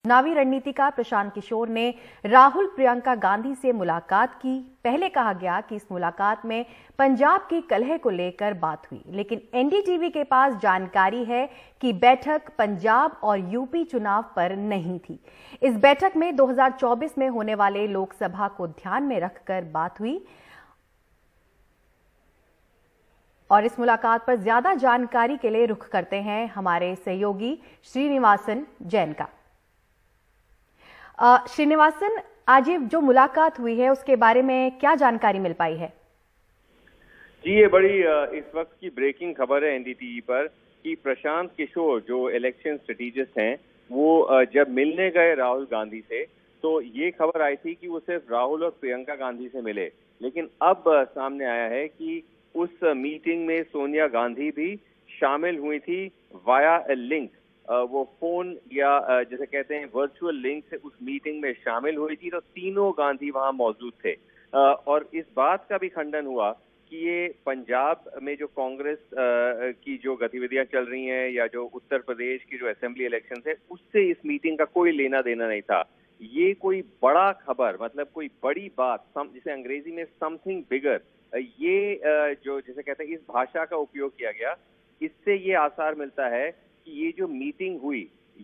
चुनावी रणनीतिकार प्रशांत किशोर ने राहुल प्रियंका गांधी से मुलाकात की। पहले कहा गया कि इस मुलाकात में पंजाब की कलह को लेकर बात हुई, लेकिन एनडीटीवी के पास जानकारी है कि बैठक पंजाब और यूपी चुनाव पर नहीं थी। इस बैठक में 2024 में होने वाले लोकसभा को ध्यान में रखकर बात हुई और इस मुलाकात पर ज्यादा जानकारी के लिए रुख करते हैं हमारे सहयोगी श्रीनिवासन जैन का। श्रीनिवासन, आज ये जो मुलाकात हुई है उसके बारे में क्या जानकारी मिल पाई है? जी, ये बड़ी इस वक्त की ब्रेकिंग खबर है एनडीटीवी पर कि प्रशांत किशोर जो इलेक्शन स्ट्रेटेजिस्ट हैं वो जब मिलने गए राहुल गांधी से तो ये खबर आई थी कि वो सिर्फ राहुल और प्रियंका गांधी से मिले, लेकिन अब सामने आया है कि उस मीटिंग में सोनिया गांधी भी शामिल हुई थी वाया ए लिंक। वो फोन या जैसे कहते हैं वर्चुअल लिंक से उस मीटिंग में शामिल हुई थी, तो तीनों गांधी वहां मौजूद थे। और इस बात का भी खंडन हुआ कि ये पंजाब में जो कांग्रेस की जो गतिविधियां चल रही हैं या जो उत्तर प्रदेश की जो असेंबली इलेक्शन है उससे इस मीटिंग का कोई लेना देना नहीं था। ये कोई बड़ा खबर, मतलब कोई बड़ी बात, जिसे अंग्रेजी में समथिंग बिगर, ये जो जिसे कहते हैं इस भाषा का उपयोग किया गया, इससे ये आसार मिलता है कि ये जो मीटिंग हुई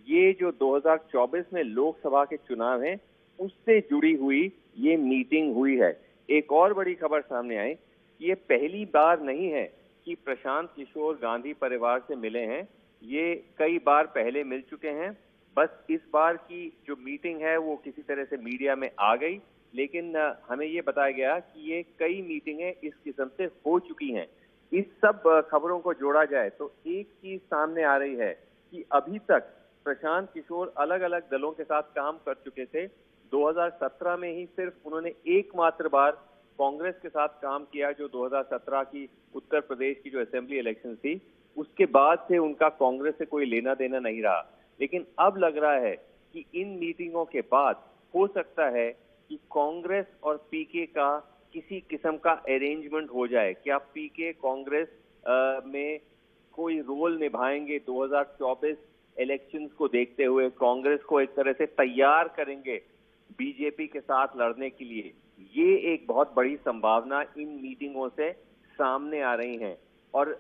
ये जो 2024 में लोकसभा के चुनाव हैं उससे जुड़ी हुई ये मीटिंग हुई है। एक और बड़ी खबर सामने आई कि ये पहली बार नहीं है कि प्रशांत किशोर गांधी परिवार से मिले हैं, ये कई बार पहले मिल चुके हैं। बस इस बार की जो मीटिंग है वो किसी तरह से मीडिया में आ गई, लेकिन हमें ये बताया गया कि ये कई मीटिंगें इस किस्म से हो चुकी हैं। इस सब खबरों को जोड़ा जाए तो एक चीज सामने आ रही है कि अभी तक प्रशांत किशोर अलग अलग दलों के साथ काम कर चुके थे। 2017 में ही सिर्फ उन्होंने एकमात्र बार कांग्रेस के साथ काम किया, जो 2017 की उत्तर प्रदेश की जो असेंबली इलेक्शन थी, उसके बाद से उनका कांग्रेस से कोई लेना देना नहीं रहा। लेकिन अब लग रहा है कि इन मीटिंगों के बाद हो सकता है कि कांग्रेस और पीके का किसी किस्म का अरेंजमेंट हो जाए। क्या पीके कांग्रेस में कोई रोल निभाएंगे? 2024 इलेक्शंस को देखते हुए कांग्रेस को एक तरह से तैयार करेंगे बीजेपी के साथ लड़ने के लिए। ये एक बहुत बड़ी संभावना इन मीटिंगों से सामने आ रही है और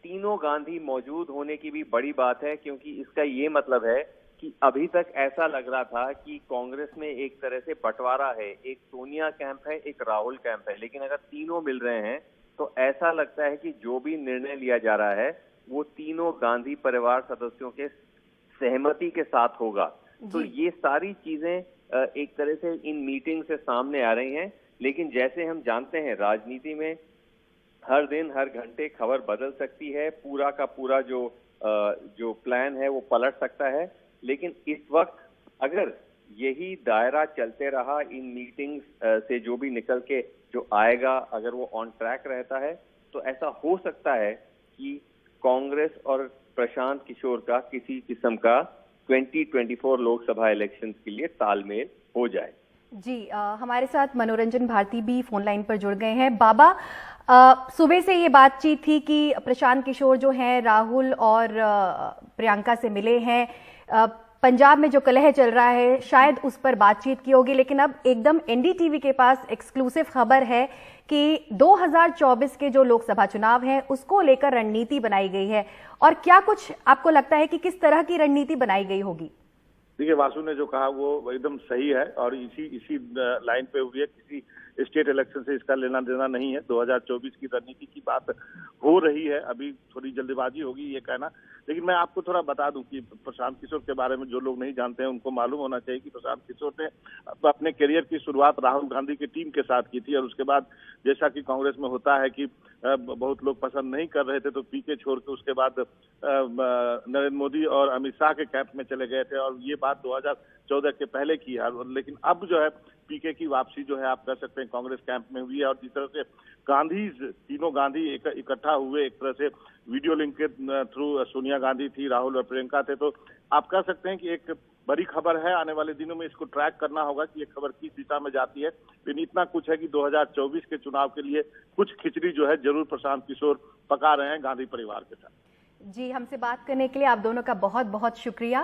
तीनों गांधी मौजूद होने की भी बड़ी बात है, क्योंकि इसका ये मतलब है कि अभी तक ऐसा लग रहा था कि कांग्रेस में एक तरह से बंटवारा है, एक सोनिया कैंप है, एक राहुल कैंप है, लेकिन अगर तीनों मिल रहे हैं तो ऐसा लगता है कि जो भी निर्णय लिया जा रहा है वो तीनों गांधी परिवार सदस्यों के सहमति के साथ होगा। तो ये सारी चीजें एक तरह से इन मीटिंग से सामने आ रही हैं, लेकिन जैसे हम जानते हैं राजनीति में हर दिन हर घंटे खबर बदल सकती है, पूरा का पूरा जो प्लान है वो पलट सकता है। लेकिन इस वक्त अगर यही दायरा चलते रहा, इन मीटिंग्स से जो भी निकल के जो आएगा अगर वो ऑन ट्रैक रहता है, तो ऐसा हो सकता है कि कांग्रेस और प्रशांत किशोर का किसी किस्म का 2024 लोकसभा इलेक्शंस के लिए तालमेल हो जाए। जी, हमारे साथ मनोरंजन भारती भी फोन लाइन पर जुड़ गए हैं। बाबा, सुबह से ये बातचीत थी कि प्रशांत किशोर जो हैं राहुल और प्रियंका से मिले हैं, पंजाब में जो कलह चल रहा है शायद उस पर बातचीत की होगी, लेकिन अब एकदम एनडीटीवी के पास एक्सक्लूसिव खबर है कि 2024 के जो लोकसभा चुनाव हैं उसको लेकर रणनीति बनाई गई है। और क्या कुछ आपको लगता है कि किस तरह की रणनीति बनाई गई होगी? देखिए, वासु ने जो कहा वो एकदम सही है और इसी लाइन पे हुई है। किसी स्टेट इलेक्शन से इसका लेना देना नहीं है। 2024 की रणनीति की बात हो रही है, अभी थोड़ी जल्दबाजी होगी ये कहना। लेकिन मैं आपको थोड़ा बता दूं कि प्रशांत किशोर के बारे में जो लोग नहीं जानते हैं उनको मालूम होना चाहिए कि प्रशांत किशोर ने अपने करियर की शुरुआत राहुल गांधी की टीम के साथ की थी और उसके बाद जैसा कि कांग्रेस में होता है कि बहुत लोग पसंद नहीं कर रहे थे तो पीके छोड़ के उसके बाद नरेंद्र मोदी और अमित शाह के कैंप में चले गए थे और ये बात 2014 के पहले की है। लेकिन अब जो है पीके की वापसी जो है आप कह सकते हैं कांग्रेस कैंप में हुई है और जिस तरह से तीनों गांधी इकट्ठा हुए, एक तरह से वीडियो लिंक के थ्रू सोनिया गांधी थी, राहुल और प्रियंका थे, तो आप कह सकते हैं कि एक बड़ी खबर है। आने वाले दिनों में इसको ट्रैक करना होगा कि ये खबर किस दिशा में जाती है। लेकिन इतना कुछ है कि 2024 के चुनाव के लिए कुछ खिचड़ी जो है जरूर प्रशांत किशोर पका रहे हैं गांधी परिवार के साथ। जी, हमसे बात करने के लिए आप दोनों का बहुत बहुत शुक्रिया।